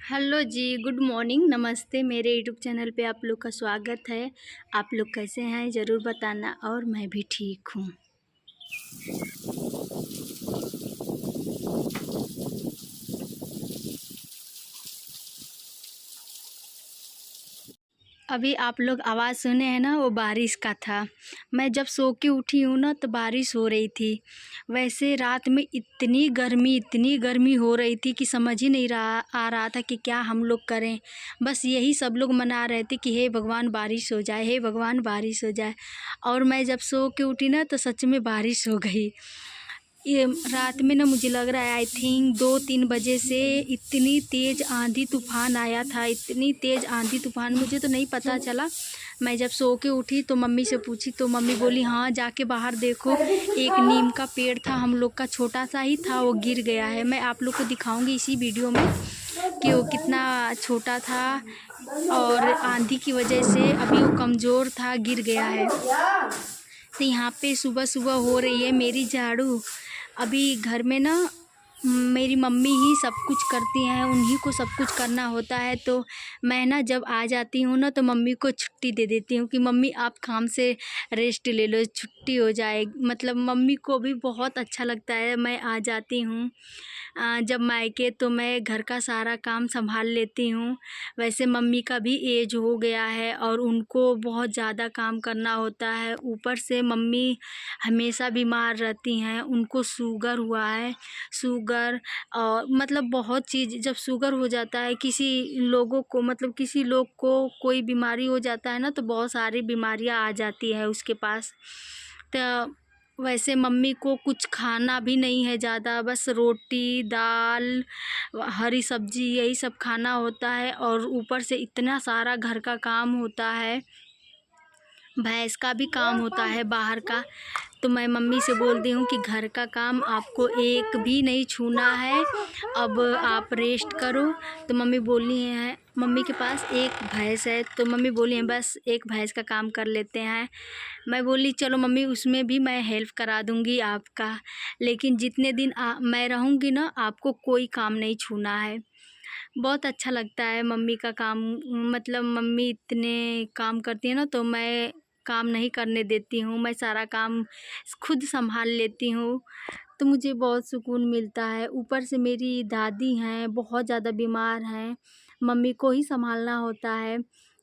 Hello जी, good morning, नमस्ते। मेरे YouTube channel पे आप लोग का स्वागत है। आप लोग कैसे हैं ज़रूर बताना। और मैं भी ठीक हूँ। अभी आप लोग आवाज़ सुने हैं ना, वो बारिश का था। मैं जब सो के उठी हूँ ना तो बारिश हो रही थी। वैसे रात में इतनी गर्मी हो रही थी कि समझ ही नहीं आ रहा था कि क्या हम लोग करें। बस यही सब लोग मना रहे थे कि हे भगवान बारिश हो जाए, हे भगवान बारिश हो जाए। और मैं जब सो के उठी ना तो सच में बारिश हो गई। ये रात में ना मुझे लग रहा है आई थिंक 2-3 बजे से इतनी तेज़ आंधी तूफ़ान आया था, इतनी तेज़ आंधी तूफ़ान मुझे तो नहीं पता चला। मैं जब सो के उठी तो मम्मी से पूछी तो मम्मी बोली हाँ जाके बाहर देखो, एक नीम का पेड़ था हम लोग का, छोटा सा ही था, वो गिर गया है। मैं आप लोग को दिखाऊंगी इसी वीडियो में कि वो कितना छोटा था और आंधी की वजह से अभी वो कमज़ोर था, गिर गया है। तो यहाँ पे सुबह सुबह हो रही है मेरी झाड़ू। अभी घर में ना मेरी मम्मी ही सब कुछ करती हैं, उन्हीं को सब कुछ करना होता है। तो मैं ना जब आ जाती हूँ ना तो मम्मी को छुट्टी दे देती हूँ कि मम्मी आप काम से रेस्ट ले लो, छुट्टी हो जाए। मतलब मम्मी को भी बहुत अच्छा लगता है मैं आ जाती हूँ। जब मायके तो मैं घर का सारा काम संभाल लेती हूँ। वैसे मम्मी का भी एज हो गया है और उनको बहुत ज़्यादा काम करना होता है। ऊपर से मम्मी हमेशा बीमार रहती हैं, उनको शुगर हुआ है। शुगर और मतलब बहुत चीज़, जब शुगर हो जाता है किसी लोगों को, मतलब किसी लोग को कोई बीमारी हो जाता है ना तो बहुत सारी बीमारियां आ जाती है उसके पास। तो वैसे मम्मी को कुछ खाना भी नहीं है ज़्यादा, बस रोटी दाल हरी सब्जी यही सब खाना होता है। और ऊपर से इतना सारा घर का काम होता है, भैंस का भी काम होता है बाहर का। तो मैं मम्मी से बोल दी हूँ कि घर का काम आपको एक भी नहीं छूना है, अब आप रेस्ट करो। तो मम्मी बोली हैं, मम्मी के पास एक भैंस है तो मम्मी बोली हैं बस एक भैंस का काम कर लेते हैं। मैं बोली चलो मम्मी उसमें भी मैं हेल्प करा दूँगी आपका, लेकिन जितने दिन मैं रहूँगी ना आपको कोई काम नहीं छूना है। बहुत अच्छा लगता है मम्मी का काम। मतलब मम्मी इतने काम करती है ना तो मैं काम नहीं करने देती हूँ, मैं सारा काम खुद संभाल लेती हूँ। तो मुझे बहुत सुकून मिलता है। ऊपर से मेरी दादी हैं, बहुत ज़्यादा बीमार हैं, मम्मी को ही संभालना होता है।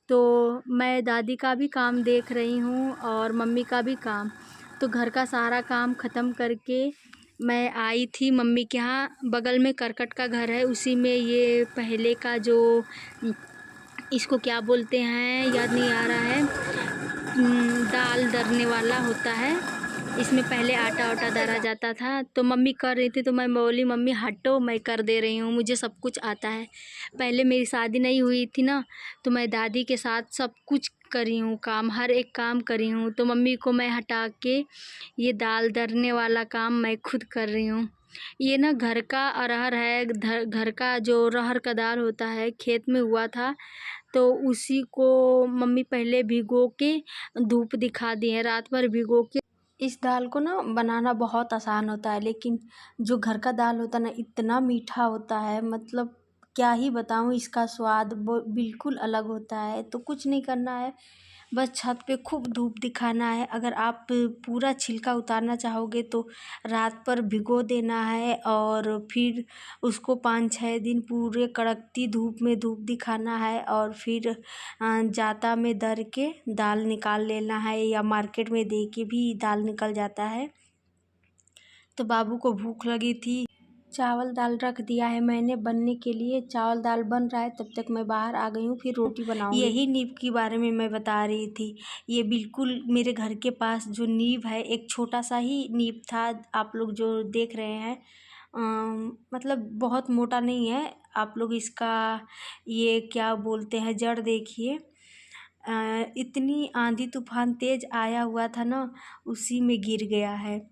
तो मैं दादी का भी काम देख रही हूँ और मम्मी का भी काम। तो घर का सारा काम ख़त्म करके मैं आई थी मम्मी के यहाँ। बगल में करकट का घर है, उसी में ये पहले का जो इसको क्या बोलते हैं याद नहीं आ रहा है, दाल दरने वाला होता है। इसमें पहले आटा वाटा दरा जाता था। तो मम्मी कर रही थी तो मैं बोली मम्मी हटो मैं कर दे रही हूँ, मुझे सब कुछ आता है। पहले मेरी शादी नहीं हुई थी ना तो मैं दादी के साथ सब कुछ करी हूँ, काम हर एक काम करी हूँ। तो मम्मी को मैं हटा के ये दाल दरने वाला काम मैं खुद कर रही हूँ। ये ना घर का अरहर है, घर का जो रहर का दाल होता है खेत में हुआ था। तो उसी को मम्मी पहले भिगो के धूप दिखा दी है, रात भर भिगो के। इस दाल को ना बनाना बहुत आसान होता है, लेकिन जो घर का दाल होता है ना इतना मीठा होता है, मतलब क्या ही बताऊँ, इसका स्वाद बिल्कुल अलग होता है। तो कुछ नहीं करना है, बस छत पे खूब धूप दिखाना है। अगर आप पूरा छिलका उतारना चाहोगे तो रात पर भिगो देना है और फिर उसको 5-6 दिन पूरे कड़कती धूप में धूप दिखाना है और फिर जाता में दर के दाल निकाल लेना है, या मार्केट में दे के भी दाल निकल जाता है। तो बाबू को भूख लगी थी, चावल दाल रख दिया है मैंने बनने के लिए। चावल दाल बन रहा है, तब तक मैं बाहर आ गई हूँ, फिर रोटी बनाऊंगी। यही नींव के बारे में मैं बता रही थी। ये बिल्कुल मेरे घर के पास जो नींव है, एक छोटा सा ही नींव था, आप लोग जो देख रहे हैं मतलब बहुत मोटा नहीं है। आप लोग इसका ये क्या बोलते हैं जड़ देखिए। इतनी आंधी तूफान तेज़ आया हुआ था ना, उसी में गिर गया है।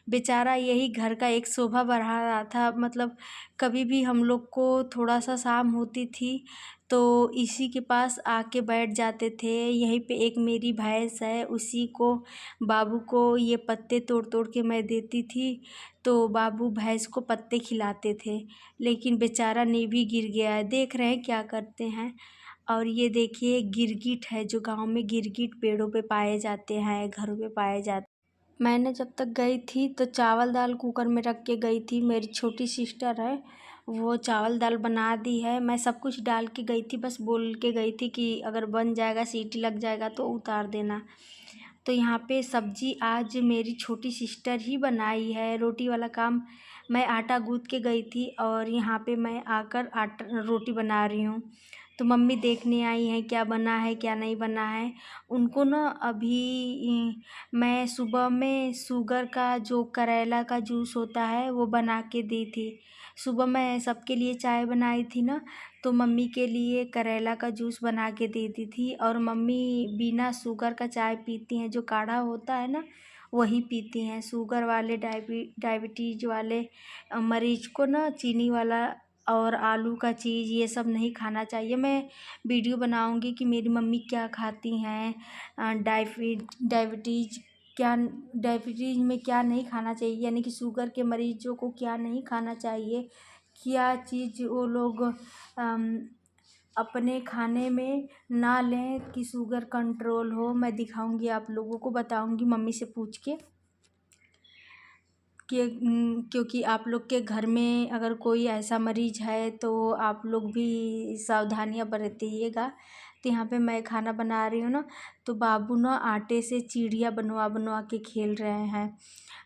बेचारा यही घर का एक शोभा बढ़ा रहा था। मतलब कभी भी हम लोग को थोड़ा सा शाम होती थी तो इसी के पास आके बैठ जाते थे। यहीं पे एक मेरी भैंस है, उसी को बाबू को ये पत्ते तोड़ तोड़ के मैं देती थी तो बाबू भैंस को पत्ते खिलाते थे। लेकिन बेचारा नींव ही गिर गया है, देख रहे हैं क्या करते हैं। और ये देखिए गिरगिट है, जो गांव में गिरगिट पेड़ों पे पाए जाते हैं, घरों पे पाए जाते। मैंने जब तक गई थी तो चावल दाल कुकर में रख के गई थी। मेरी छोटी सिस्टर है, वो चावल दाल बना दी है। मैं सब कुछ डाल के गई थी, बस बोल के गई थी कि अगर बन जाएगा, सीटी लग जाएगा तो उतार देना। तो यहाँ पे सब्जी आज मेरी छोटी सिस्टर ही बनाई है। रोटी वाला काम मैं आटा गूँथ के गई थी और यहाँ पे मैं आकर आटा रोटी बना रही हूँ। तो मम्मी देखने आई हैं क्या बना है क्या नहीं बना है। उनको ना अभी मैं सुबह में शुगर का जो करेला का जूस होता है वो बना के दी थी। सुबह मैं सबके लिए चाय बनाई थी ना, तो मम्मी के लिए करेला का जूस बना के दे दी थी। और मम्मी बिना शुगर का चाय पीती हैं, जो काढ़ा होता है ना वही पीती हैं। शुगर वाले डायबिटीज वाले मरीज को ना चीनी वाला और आलू का चीज़ ये सब नहीं खाना चाहिए। मैं वीडियो बनाऊंगी कि मेरी मम्मी क्या खाती हैं, डायबिटीज क्या, डायबिटीज में क्या नहीं खाना चाहिए, यानी कि शुगर के मरीजों को क्या नहीं खाना चाहिए, क्या चीज़ वो लोग अपने खाने में ना लें कि शुगर कंट्रोल हो। मैं दिखाऊंगी, आप लोगों को बताऊंगी मम्मी से पूछ के क्योंकि आप लोग के घर में अगर कोई ऐसा मरीज है तो आप लोग भी सावधानियां बरतिएगा। तो यहाँ पे मैं खाना बना रही हूँ ना, तो बाबू ना आटे से चिड़िया बनवा बनवा के खेल रहे हैं।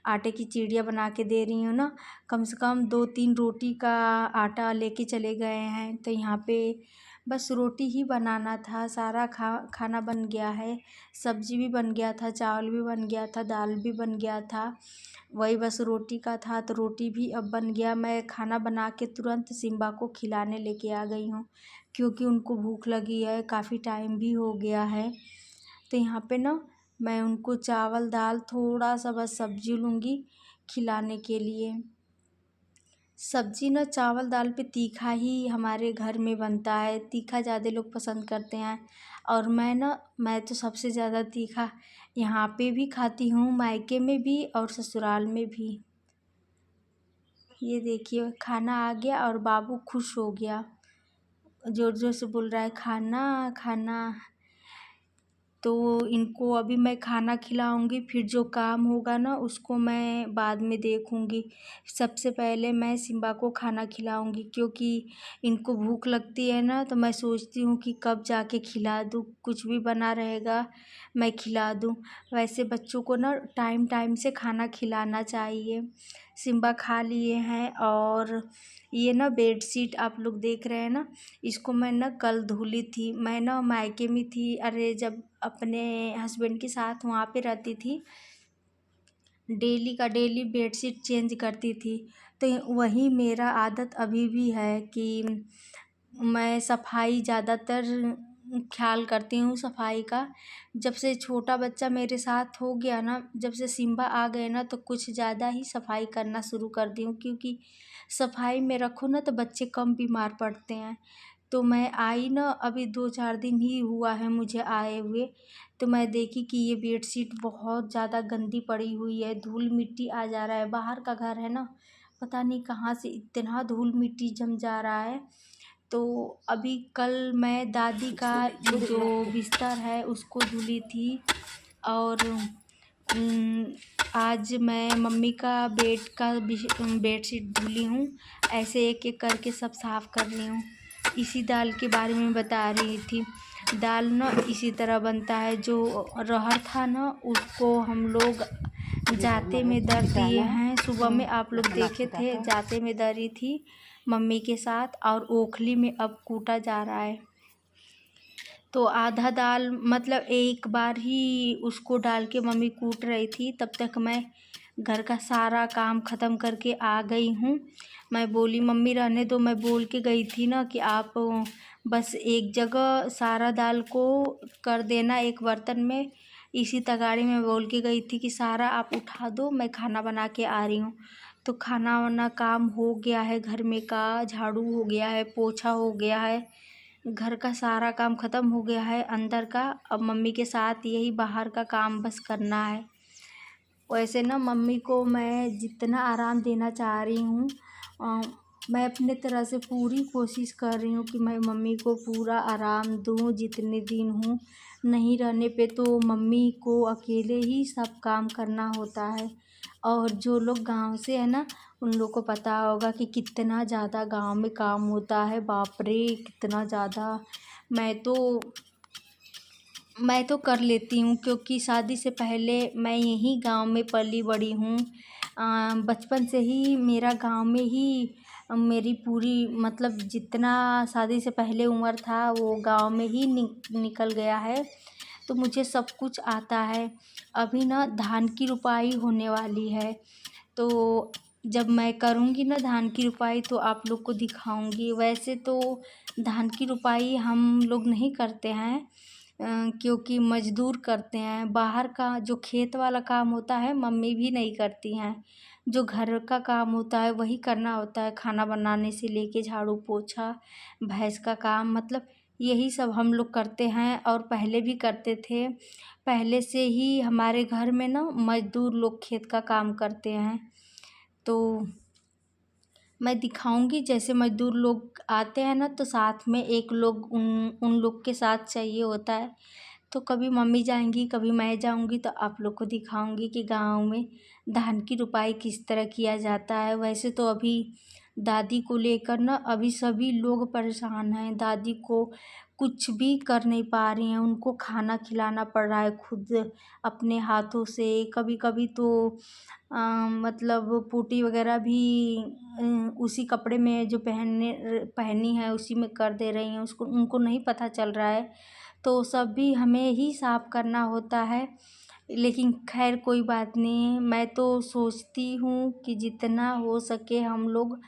आटे की चिड़िया बना के दे रही हूँ ना, कम से कम 2-3 रोटी का आटा लेके चले गए हैं। तो यहाँ पे बस रोटी ही बनाना था, सारा खाना बन गया है। सब्जी भी बन गया था, चावल भी बन गया था, दाल भी बन गया था, वही बस रोटी का था। तो रोटी भी अब बन गया। मैं खाना बना के तुरंत सिम्बा को खिलाने लेके आ गई हूँ क्योंकि उनको भूख लगी है, काफ़ी टाइम भी हो गया है। तो यहाँ पे ना मैं उनको चावल दाल थोड़ा सा बस सब्जी लूँगी खिलाने के लिए। सब्जी ना चावल दाल पे तीखा ही हमारे घर में बनता है, तीखा ज़्यादा लोग पसंद करते हैं। और मैं तो सबसे ज़्यादा तीखा यहाँ पे भी खाती हूँ, मायके में भी और ससुराल में भी। ये देखिए खाना आ गया और बाबू खुश हो गया, ज़ोर ज़ोर से बोल रहा है खाना खाना। तो इनको अभी मैं खाना खिलाऊंगी, फिर जो काम होगा ना उसको मैं बाद में देखूंगी। सबसे पहले मैं सिम्बा को खाना खिलाऊंगी क्योंकि इनको भूख लगती है ना, तो मैं सोचती हूँ कि कब जाके खिला दूँ, कुछ भी बना रहेगा मैं खिला दूँ। वैसे बच्चों को ना टाइम टाइम से खाना खिलाना चाहिए। सिम्बा खा लिए हैं। और ये ना बेडशीट आप लोग देख रहे हैं ना, इसको मैं ना कल धुली थी। मैं ना मायके में थी, अरे जब अपने हस्बैंड के साथ वहाँ पे रहती थी, डेली का डेली बेडशीट चेंज करती थी। तो वही मेरा आदत अभी भी है कि मैं सफाई ज़्यादातर ख्याल करती हूँ सफाई का। जब से छोटा बच्चा मेरे साथ हो गया ना, जब से सिम्बा आ गए ना, तो कुछ ज़्यादा ही सफाई करना शुरू कर दी हूँ क्योंकि सफाई में रखो ना तो बच्चे कम बीमार पड़ते हैं। तो मैं आई ना, अभी 2-4 दिन ही हुआ है मुझे आए हुए, तो मैं देखी कि ये बेडशीट बहुत ज़्यादा गंदी पड़ी हुई है, धूल मिट्टी आ जा रहा है। बाहर का घर है ना, पता नहीं कहाँ से इतना धूल मिट्टी जम जा रहा है। तो अभी कल मैं दादी का जो बिस्तर है उसको धुली थी। और आज मैं मम्मी का बेडशीट धुली हूँ। ऐसे एक एक करके सब साफ़ कर रही हूँ। इसी दाल के बारे में बता रही थी। दाल ना इसी तरह बनता है, जो अरहर था ना उसको हम लोग जाते में दर दिए हैं। सुबह में आप लोग देखे थे, जाते में दरी थी मम्मी के साथ, और ओखली में अब कूटा जा रहा है। तो आधा दाल मतलब एक बार ही उसको डाल के मम्मी कूट रही थी, तब तक मैं घर का सारा काम ख़त्म करके आ गई हूँ। मैं बोली मम्मी रहने दो, मैं बोल के गई थी ना कि आप बस एक जगह सारा दाल को कर देना एक बर्तन में, इसी तगाड़ी में बोल के गई थी कि सारा आप उठा दो, मैं खाना बना के आ रही हूँ। तो खाना वाना काम हो गया है, घर में का झाड़ू हो गया है, पोछा हो गया है, घर का सारा काम ख़त्म हो गया है अंदर का। अब मम्मी के साथ यही बाहर का काम बस करना है। वैसे ना मम्मी को मैं जितना आराम देना चाह रही हूँ, मैं अपने तरह से पूरी कोशिश कर रही हूँ कि मैं मम्मी को पूरा आराम दूँ जितने दिन हूँ। नहीं रहने पे तो मम्मी को अकेले ही सब काम करना होता है। और जो लोग गांव से है ना, उन लोग को पता होगा कि कितना ज़्यादा गांव में काम होता है। बाप रे कितना ज़्यादा। मैं तो कर लेती हूँ, क्योंकि शादी से पहले मैं यहीं गांव में पली बड़ी हूँ। बचपन से ही मेरा गांव में ही मेरी पूरी मतलब जितना शादी से पहले उम्र था वो गांव में ही निकल गया है। तो मुझे सब कुछ आता है। अभी ना धान की रुपाई होने वाली है, तो जब मैं करूँगी ना धान की रुपाई तो आप लोग को दिखाऊंगी। वैसे तो धान की रुपाई हम लोग नहीं करते हैं, क्योंकि मज़दूर करते हैं। बाहर का जो खेत वाला काम होता है मम्मी भी नहीं करती हैं। जो घर का काम होता है वही करना होता है, खाना बनाने से लेके झाड़ू पोछा, भैंस का काम, मतलब यही सब हम लोग करते हैं और पहले भी करते थे। पहले से ही हमारे घर में ना मज़दूर लोग खेत का काम करते हैं। तो मैं दिखाऊंगी, जैसे मज़दूर लोग आते हैं ना तो साथ में एक लोग उन उन लोग के साथ चाहिए होता है। तो कभी मम्मी जाएंगी, कभी मैं जाऊंगी, तो आप लोग को दिखाऊंगी कि गांव में धान की रुपाई किस तरह किया जाता है। वैसे तो अभी दादी को लेकर ना अभी सभी लोग परेशान हैं। दादी को कुछ भी कर नहीं पा रही हैं, उनको खाना खिलाना पड़ रहा है खुद अपने हाथों से। कभी कभी तो मतलब पोटी वगैरह भी उसी कपड़े में जो पहनी है उसी में कर दे रही हैं, उसको उनको नहीं पता चल रहा है। तो सब भी हमें ही साफ करना होता है। लेकिन खैर कोई बात नहीं, मैं तो सोचती हूँ कि जितना हो सके हम लोग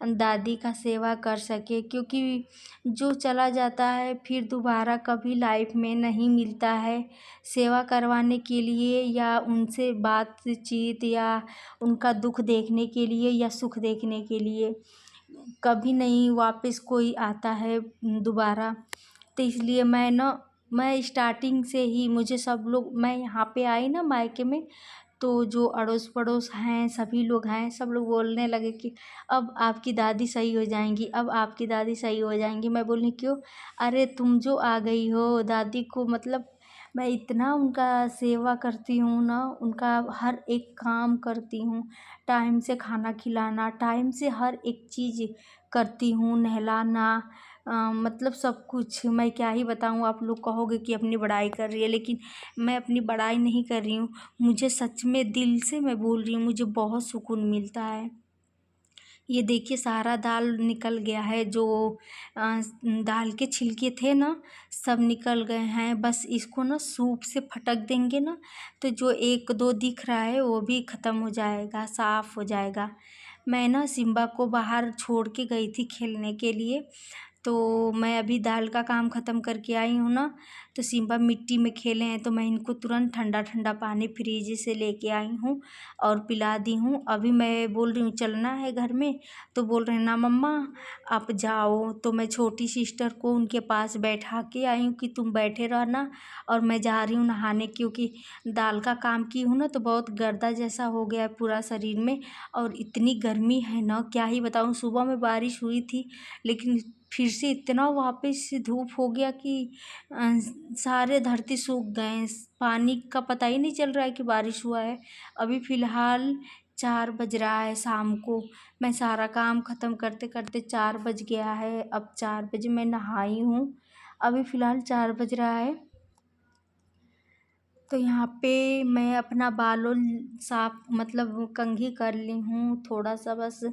दादी का सेवा कर सके, क्योंकि जो चला जाता है फिर दोबारा कभी लाइफ में नहीं मिलता है सेवा करवाने के लिए, या उनसे बातचीत, या उनका दुख देखने के लिए, या सुख देखने के लिए। कभी नहीं वापस कोई आता है दोबारा। तो इसलिए मैं स्टार्टिंग से ही मुझे सब लोग, मैं यहाँ पे आई ना मायके में, तो जो अड़ोस पड़ोस हैं सभी लोग हैं, सब लोग बोलने लगे कि अब आपकी दादी सही हो जाएंगी, अब आपकी दादी सही हो जाएंगी। मैं बोली क्यों? अरे तुम जो आ गई हो दादी को, मतलब मैं इतना उनका सेवा करती हूँ ना, उनका हर एक काम करती हूँ। टाइम से खाना खिलाना, टाइम से हर एक चीज़ करती हूँ, नहलाना, मतलब सब कुछ। मैं क्या ही बताऊँ, आप लोग कहोगे कि अपनी बड़ाई कर रही है, लेकिन मैं अपनी बड़ाई नहीं कर रही हूँ। मुझे सच में दिल से मैं बोल रही हूँ, मुझे बहुत सुकून मिलता है। ये देखिए सारा दाल निकल गया है, जो दाल के छिलके थे ना सब निकल गए हैं। बस इसको ना सूप से फटक देंगे ना तो जो एक दो दिख रहा है वो भी ख़त्म हो जाएगा, साफ़ हो जाएगा। मैं ना सिम्बा को बाहर छोड़ के गई थी खेलने के लिए, तो मैं अभी दाल का काम ख़त्म करके आई हूँ ना, तो सिम्बा मिट्टी में खेले हैं, तो मैं इनको तुरंत ठंडा ठंडा पानी फ्रिज से लेके आई हूँ और पिला दी हूँ। अभी मैं बोल रही हूँ चलना है घर में, तो बोल रहे हैं ना मम्मा आप जाओ। तो मैं छोटी सिस्टर को उनके पास बैठा के आई हूँ कि तुम बैठे रहना और मैं जा रही हूँ नहाने, क्योंकि दाल का काम की हूँ ना तो बहुत गर्दा जैसा हो गया है पूरा शरीर में। और इतनी गर्मी है ना क्या ही बताऊँ। सुबह में बारिश हुई थी, लेकिन फिर से इतना वापस से धूप हो गया कि सारे धरती सूख गए। पानी का पता ही नहीं चल रहा है कि बारिश हुआ है। अभी फ़िलहाल 4 बज रहा है शाम को। मैं सारा काम ख़त्म करते करते 4 बज गया है। अब 4 बजे मैं नहाई हूँ, अभी फ़िलहाल 4 बज रहा है। तो यहाँ पे मैं अपना बाल वाल साफ मतलब कंघी कर ली हूँ, थोड़ा सा बस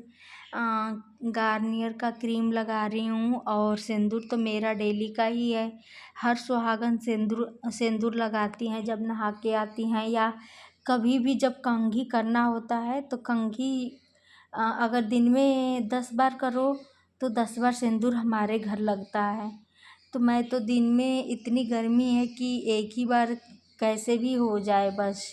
गार्नियर का क्रीम लगा रही हूँ। और सिंदूर तो मेरा डेली का ही है। हर सुहागन सिंदूर लगाती हैं जब नहा के आती हैं, या कभी भी जब कंघी करना होता है तो कंघी अगर दिन में 10 बार करो तो 10 बार सिंदूर हमारे घर लगता है। तो मैं तो दिन में, इतनी गर्मी है कि एक ही बार कैसे भी हो जाए बस।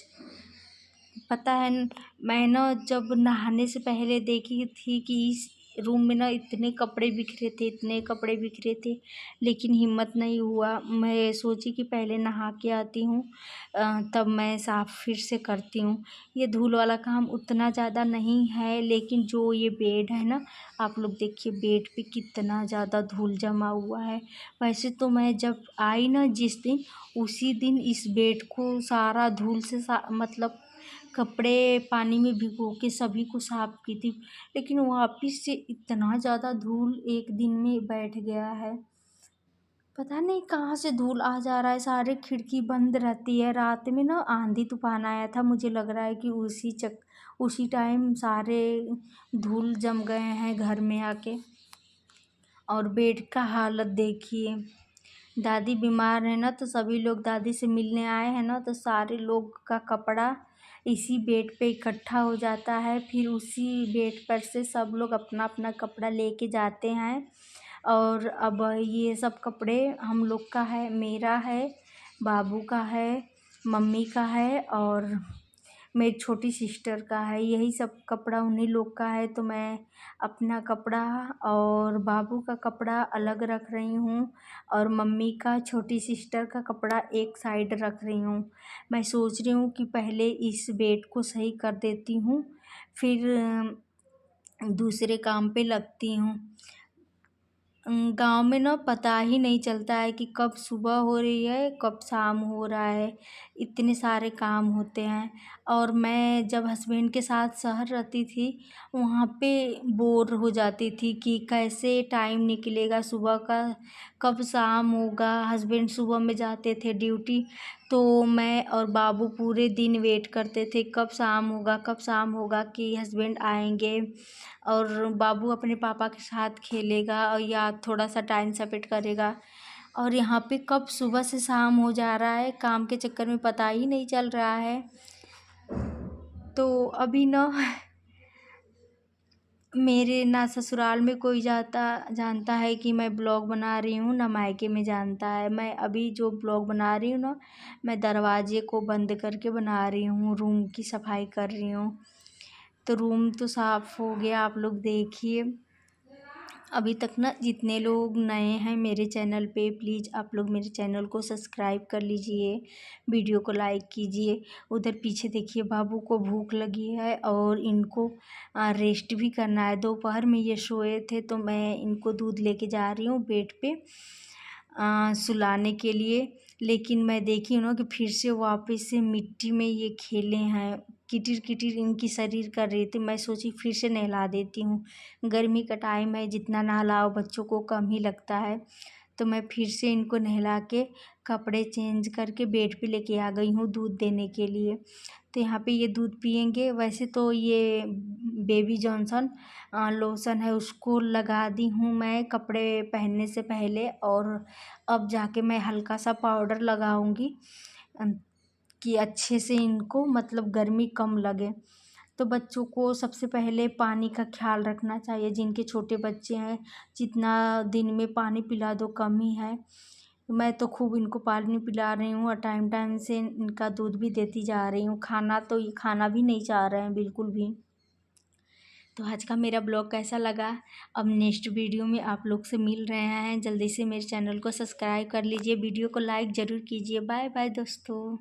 पता है मैं ना जब नहाने से पहले देखी थी कि इस रूम में ना इतने कपड़े बिखरे थे, इतने कपड़े बिखरे थे, लेकिन हिम्मत नहीं हुआ। मैं सोची कि पहले नहा के आती हूँ, तब मैं साफ़ फिर से करती हूँ। ये धूल वाला काम उतना ज़्यादा नहीं है, लेकिन जो ये बेड है ना, आप लोग देखिए बेड पे कितना ज़्यादा धूल जमा हुआ है। वैसे तो मैं जब आई ना जिस दिन, उसी दिन इस बेड को सारा धूल से मतलब कपड़े पानी में भिगो के सभी को साफ़ की थी, लेकिन वापस से इतना ज़्यादा धूल एक दिन में बैठ गया है। पता नहीं कहाँ से धूल आ जा रहा है। सारे खिड़की बंद रहती है। रात में ना आंधी तूफान आया था, मुझे लग रहा है कि उसी टाइम सारे धूल जम गए हैं घर में आके। और बेड का हालत देखिए। दादी बीमार है ना, तो सभी लोग दादी से मिलने आए हैं ना, तो सारे लोग का कपड़ा इसी बेड पे इकट्ठा हो जाता है। फिर उसी बेड पर से सब लोग अपना अपना कपड़ा लेके जाते हैं। और अब ये सब कपड़े हम लोग का है, मेरा है, बाबू का है, मम्मी का है और मेरी छोटी सिस्टर का है। यही सब कपड़ा उन्हीं लोग का है। तो मैं अपना कपड़ा और बाबू का कपड़ा अलग रख रही हूँ, और मम्मी का, छोटी सिस्टर का कपड़ा एक साइड रख रही हूँ। मैं सोच रही हूँ कि पहले इस बेड को सही कर देती हूँ, फिर दूसरे काम पे लगती हूँ। गांव में ना पता ही नहीं चलता है कि कब सुबह हो रही है, कब शाम हो रहा है। इतने सारे काम होते हैं। और मैं जब हस्बैंड के साथ शहर रहती थी, वहाँ पे बोर हो जाती थी कि कैसे टाइम निकलेगा सुबह का, कब शाम होगा। हस्बैंड सुबह में जाते थे ड्यूटी, तो मैं और बाबू पूरे दिन वेट करते थे कब शाम होगा, कब शाम होगा कि हस्बैंड आएंगे और बाबू अपने पापा के साथ खेलेगा और या थोड़ा सा टाइम स्पेंड करेगा। और यहाँ पे कब सुबह से शाम हो जा रहा है, काम के चक्कर में पता ही नहीं चल रहा है। तो अभी ना मेरे ना ससुराल में कोई जानता है कि मैं ब्लॉग बना रही हूँ, ना मायके में जानता है। मैं अभी जो ब्लॉग बना रही हूँ ना, मैं दरवाजे को बंद करके बना रही हूँ, रूम की सफाई कर रही हूँ। तो रूम तो साफ़ हो गया, आप लोग देखिए। अभी तक ना जितने लोग नए हैं मेरे चैनल पे, प्लीज़ आप लोग मेरे चैनल को सब्सक्राइब कर लीजिए, वीडियो को लाइक कीजिए। उधर पीछे देखिए बाबू को भूख लगी है और इनको रेस्ट भी करना है। दोपहर में ये सोए थे, तो मैं इनको दूध लेके जा रही हूँ बेड पे सुलाने के लिए। लेकिन मैं देखी हूँ ना कि फिर से वापस से मिट्टी में ये खेले हैं, किटिर किटिर इनकी शरीर कर रही थी। मैं सोची फिर से नहला देती हूँ, गर्मी का टाइम है, जितना नहलाओ बच्चों को कम ही लगता है। तो मैं फिर से इनको नहला के कपड़े चेंज करके बेड पे लेके आ गई हूँ दूध देने के लिए। तो यहाँ पे ये दूध पियेंगे। वैसे तो ये बेबी जॉनसन लोशन है, उसको लगा दी हूँ मैं कपड़े पहनने से पहले, और अब जाके मैं हल्का सा पाउडर लगाऊंगी कि अच्छे से इनको मतलब गर्मी कम लगे। तो बच्चों को सबसे पहले पानी का ख्याल रखना चाहिए। जिनके छोटे बच्चे हैं, जितना दिन में पानी पिला दो कम ही है। मैं तो खूब इनको पानी पिला रही हूँ और टाइम टाइम से इनका दूध भी देती जा रही हूँ। खाना तो ये खाना भी नहीं चाह रहे हैं बिल्कुल भी। तो आज का मेरा ब्लॉग कैसा लगा? अब नेक्स्ट वीडियो में आप लोग से मिल रहे हैं। जल्दी से मेरे चैनल को सब्सक्राइब कर लीजिए, वीडियो को लाइक ज़रूर कीजिए। बाय बाय दोस्तों।